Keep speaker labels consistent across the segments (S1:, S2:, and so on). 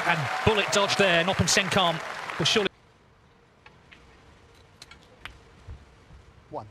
S1: And bullet dodge there. Noppon Saengkham will surely...
S2: One.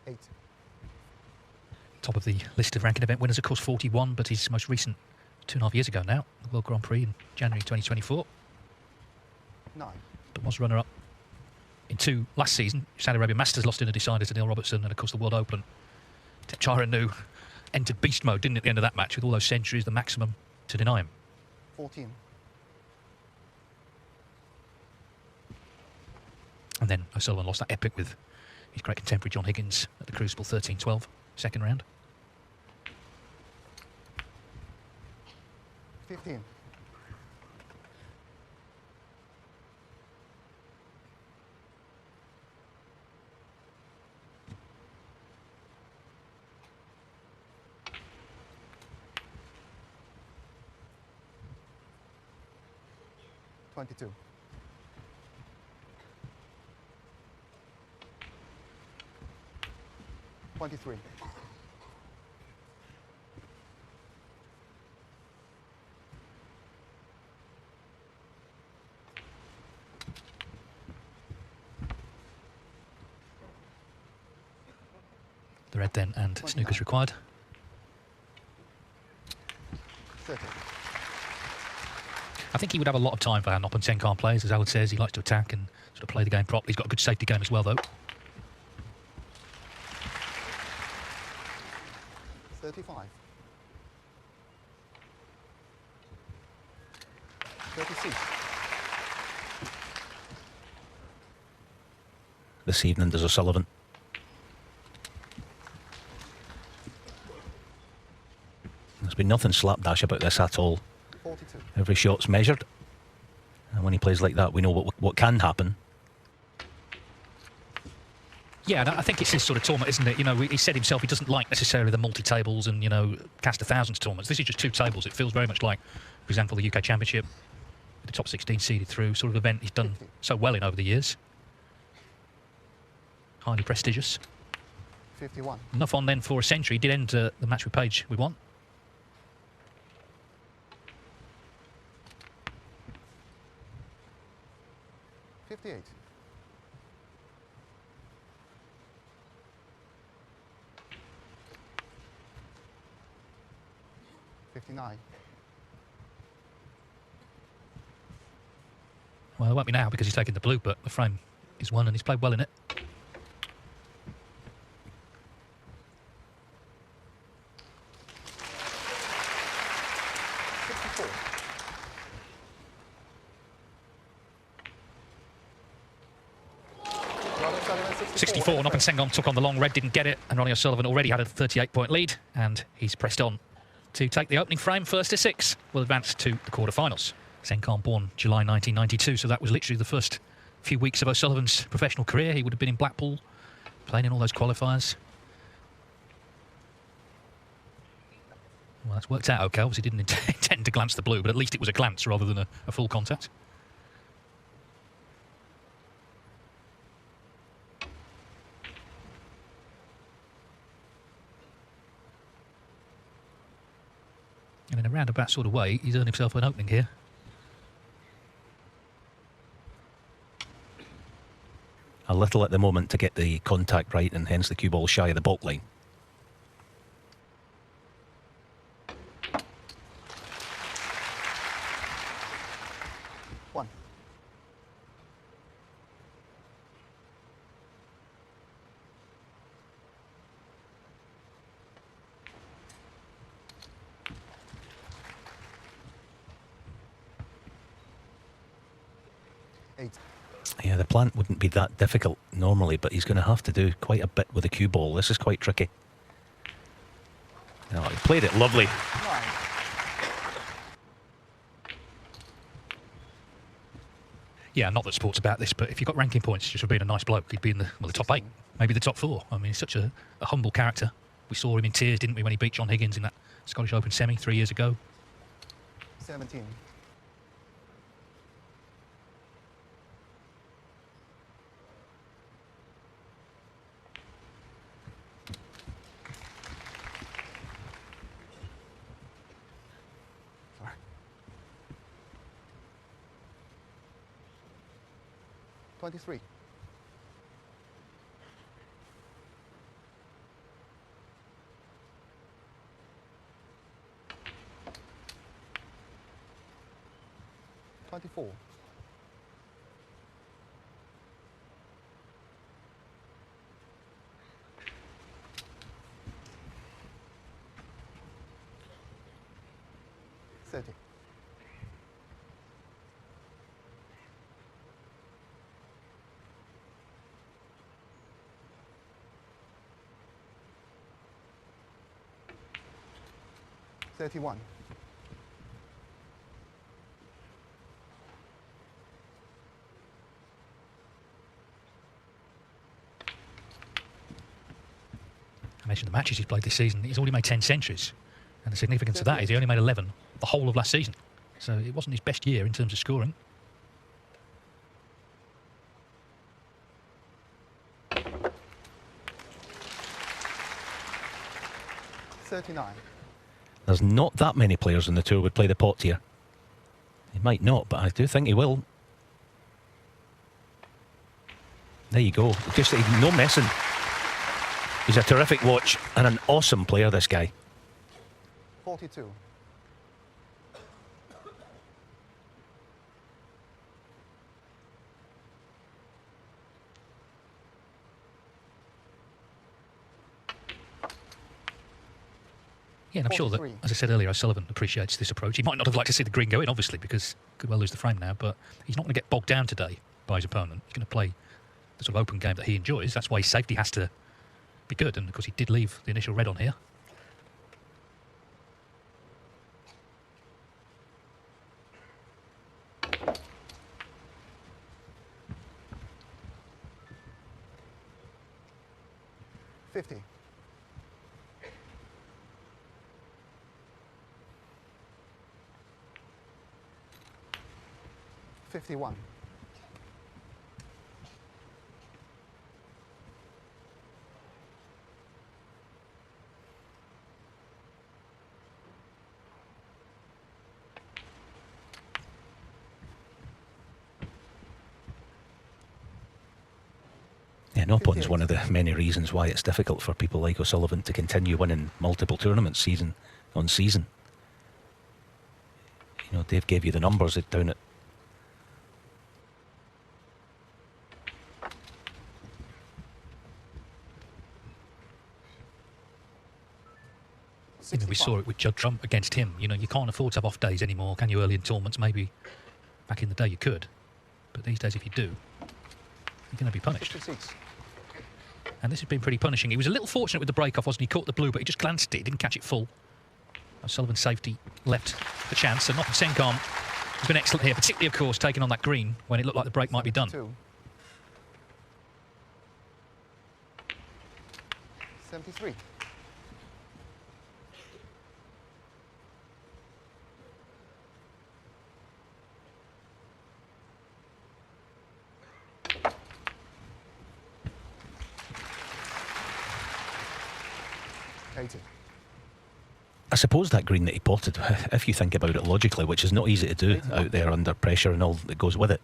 S2: Eight.
S1: Top of the list of ranking event winners, of course, 41, but his most recent 2.5 years ago now, the World Grand Prix in January 2024.
S2: 9.
S1: But was runner-up in 2 last season. Saudi Arabia Masters lost in a decider to Neil Robertson, and of course the World Open. Chara Nu entered beast mode, didn't it, at the end of that match, with all those centuries, the maximum to deny him.
S2: 14.
S1: And then O'Sullivan lost that epic with his great contemporary John Higgins at the Crucible 13-12, second round.
S2: 15. 22. 23.
S1: The red then, and
S2: 29.
S1: snookers required.
S2: 30.
S1: I think he would have a lot of time for how Noppon Saengkham plays. As Howard says, he likes to attack and sort of play the game properly. He's got a good safety game as well, though.
S2: 35. 36.
S3: This evening, there's O'Sullivan. There's been nothing slapdash about this at all.
S2: 42.
S3: Every shot's measured. And when he plays like that, we know what can happen.
S1: Yeah, and I think it's his sort of tournament, isn't it? You know, he said himself he doesn't like necessarily the multi-tables and, you know, cast of thousands tournaments. This is just 2 tables. It feels very much like, for example, the UK Championship, the top 16 seeded through, sort of event he's done
S2: 50.
S1: so well in over the years. Highly prestigious.
S2: 51.
S1: Enough on then for a century. He did end the match with Page with 1.
S2: 58. 59.
S1: Well, it won't be now because he's taken the blue, but the frame is 1 and he's played well in it.
S2: Ronnie
S1: 64, Noppon Saengkham took on the long red, didn't get it, and Ronnie O'Sullivan already had a 38-point lead, and he's pressed on to take the opening frame. First to 6 will advance to the quarterfinals. Saengkham born July 1992, so that was literally the first few weeks of O'Sullivan's professional career. He would have been in Blackpool, playing in all those qualifiers. Well, that's worked out okay. Obviously didn't intend to glance the blue, but at least it was a glance rather than a full contact. And in a roundabout sort of way, he's earned himself an opening here.
S3: A little at the moment to get the contact right, and hence the cue ball shy of the baulk line.
S2: One. Eight.
S3: Yeah, the plant wouldn't be that difficult normally, but he's going to have to do quite a bit with the cue ball. This is quite tricky. Oh, he played it lovely.
S2: 9.
S1: Yeah, not that sport's about this, but if you've got ranking points just for being a nice bloke, he'd be in the top 8, maybe the top 4. I mean, he's such a humble character. We saw him in tears, didn't we, when he beat John Higgins in that Scottish Open semi 3 years ago.
S2: 17. 23. $24. 30. 31.
S1: I mentioned the matches he's played this season. He's already made 10 centuries. And the significance of that is he only made 11 the whole of last season. So it wasn't his best year in terms of scoring.
S2: $39.
S3: There's not that many players on the tour would play the pot here. He might not, but I do think he will. There you go. Just no messing. He's a terrific watch and an awesome player, this guy.
S2: 42.
S1: Yeah, and I'm sure that,
S2: 43.
S1: as I said earlier, O'Sullivan appreciates this approach. He might not have liked to see the green go in, obviously, because could well lose the frame now, but he's not going to get bogged down today by his opponent. He's going to play the sort of open game that he enjoys. That's why his safety has to be good, and of course he did leave the initial red on here.
S2: $50. 51.
S3: Yeah, Noppon's one of the many reasons why it's difficult for people like O'Sullivan to continue winning multiple tournaments season on season. You know, Dave gave you the numbers down at
S1: You know, we saw it with Judd Trump against him. You know, you can't afford to have off days anymore, can you? Early in tournaments, maybe back in the day you could, but these days if you do, you're going to be punished.
S2: 56.
S1: And this has been pretty punishing. He was a little fortunate with the break-off, wasn't he? Caught the blue, but he just glanced at it. He didn't catch it full. O'Sullivan's safety left the chance. And Noppon Saengkham has been excellent here, particularly, of course, taking on that green when it looked like the break might be done.
S2: 73.
S3: I suppose that green that he potted, if you think about it logically, which is not easy to do out there under pressure and all that goes with it,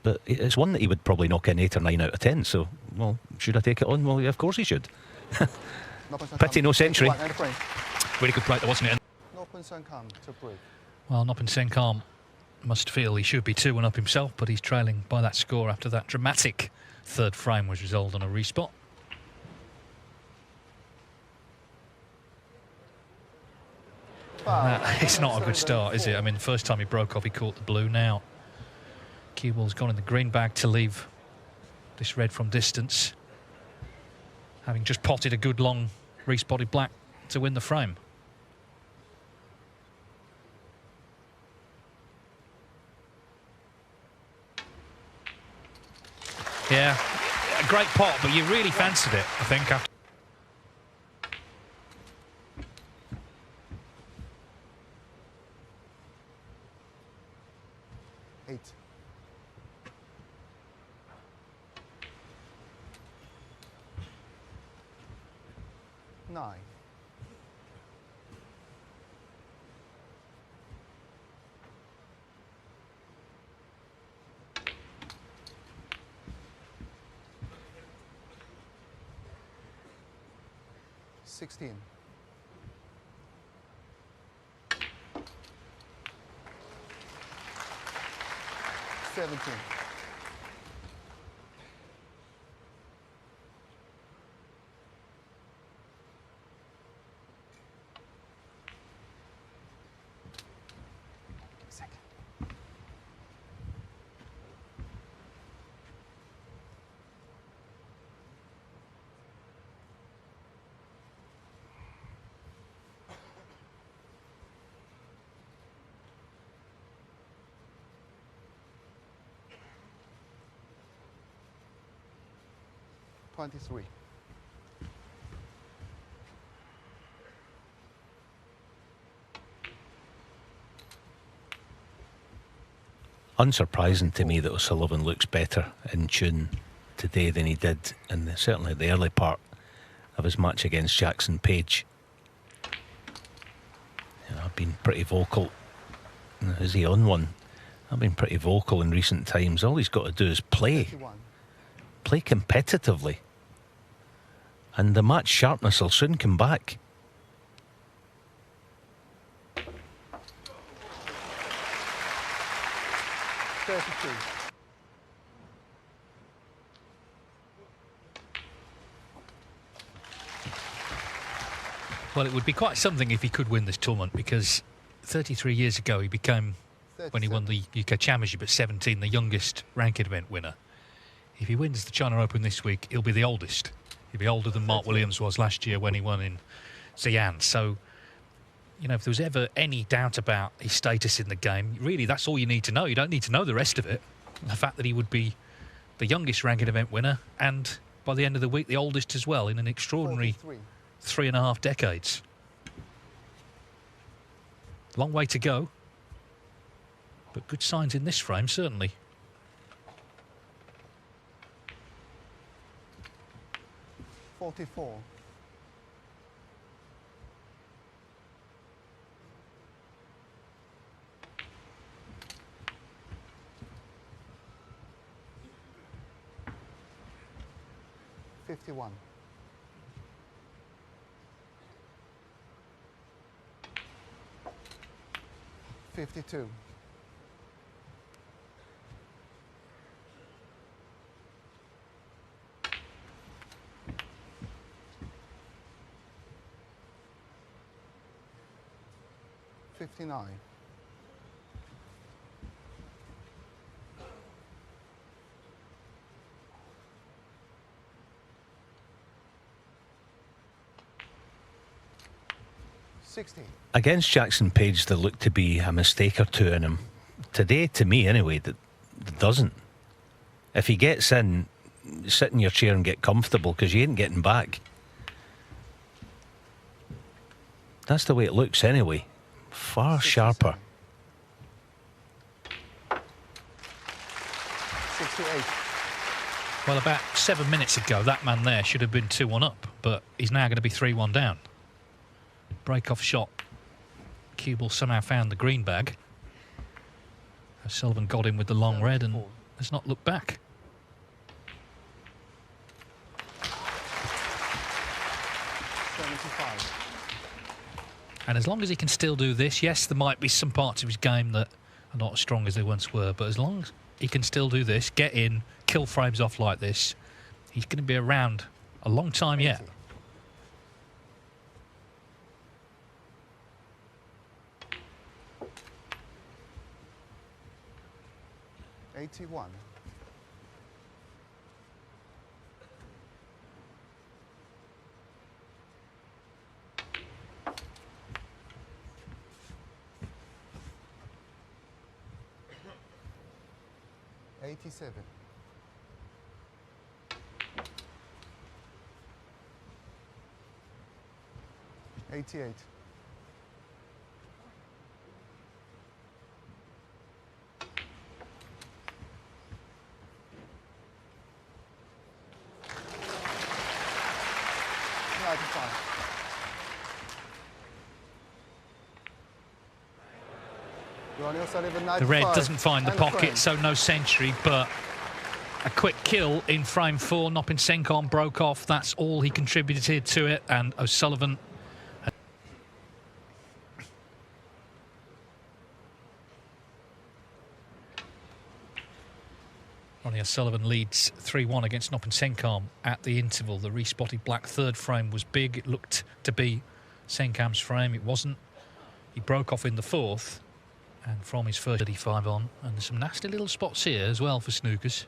S3: but it's one that he would probably knock in 8 or 9 out of 10, so, well, should I take it on? Well, yeah, of course he should. Pity no century.
S1: Really good break, though, wasn't it?
S2: Noppon Saengkham to break.
S1: Well, Noppon Saengkham must feel he should be 2-1 up himself, but he's trailing by that score after that dramatic third frame was resolved on a respot. It's not a good start, is it? I mean, the first time he broke off, he caught the blue. Now, cue ball's gone in the green bag to leave this red from distance, having just potted a good long respotted black to win the frame. Yeah, a great pot, but you really fancied it, I think, after.
S2: Nine. 16. 17. 23.
S3: Unsurprising to me that O'Sullivan looks better in tune today than he did in certainly the early part of his match against Jackson Page. I've been pretty vocal. Is he on one? I've been pretty vocal in recent times. All he's got to do is play.
S2: 31.
S3: Play competitively, and the match sharpness will soon come back.
S1: Well, it would be quite something if he could win this tournament, because 33 years ago he became, when he won the UK Championship at 17, the youngest ranking event winner. If he wins the China Open this week, he'll be the oldest. He'll be older than Mark Williams was last year when he won in Xi'an. So, you know, if there was ever any doubt about his status in the game, really that's all you need to know. You don't need to know the rest of it. The fact that he would be the youngest ranking event winner and, by the end of the week, the oldest as well in an extraordinary 3.5 decades. Long way to go, but good signs in this frame, certainly.
S2: 44. 51. 52. 59. 60.
S3: Against Jackson Page, there looked to be a mistake or two in him. Today, to me anyway, that doesn't. If he gets in, sit in your chair and get comfortable, because you ain't getting back. That's the way it looks anyway. Far
S2: 67.
S3: sharper.
S2: 68.
S1: Well, about 7 minutes ago, that man there should have been 2-1 up, but he's now going to be 3-1 down. Break-off shot. Cue ball somehow found the green bag. O'Sullivan got him with the long red and has not looked back. And as long as he can still do this, yes, there might be some parts of his game that are not as strong as they once were, but as long as he can still do this, get in, kill frames off like this, he's going to be around a long time yet.
S2: 81. 87. 88. 95. Ronnie O'Sullivan,
S1: The red
S2: 95.
S1: doesn't find the
S2: And
S1: pocket,
S2: frame.
S1: so no century, but A quick kill in frame 4. Noppon Saengkham broke off. That's all he contributed to it. And O'Sullivan. Ronnie O'Sullivan leads 3-1 against Noppon Saengkham at the interval. The respotted black third frame was big. It looked to be Saengkham's frame. It wasn't. He broke off in the fourth. And from his first 35 on. And there's some nasty little spots here as well for snookers.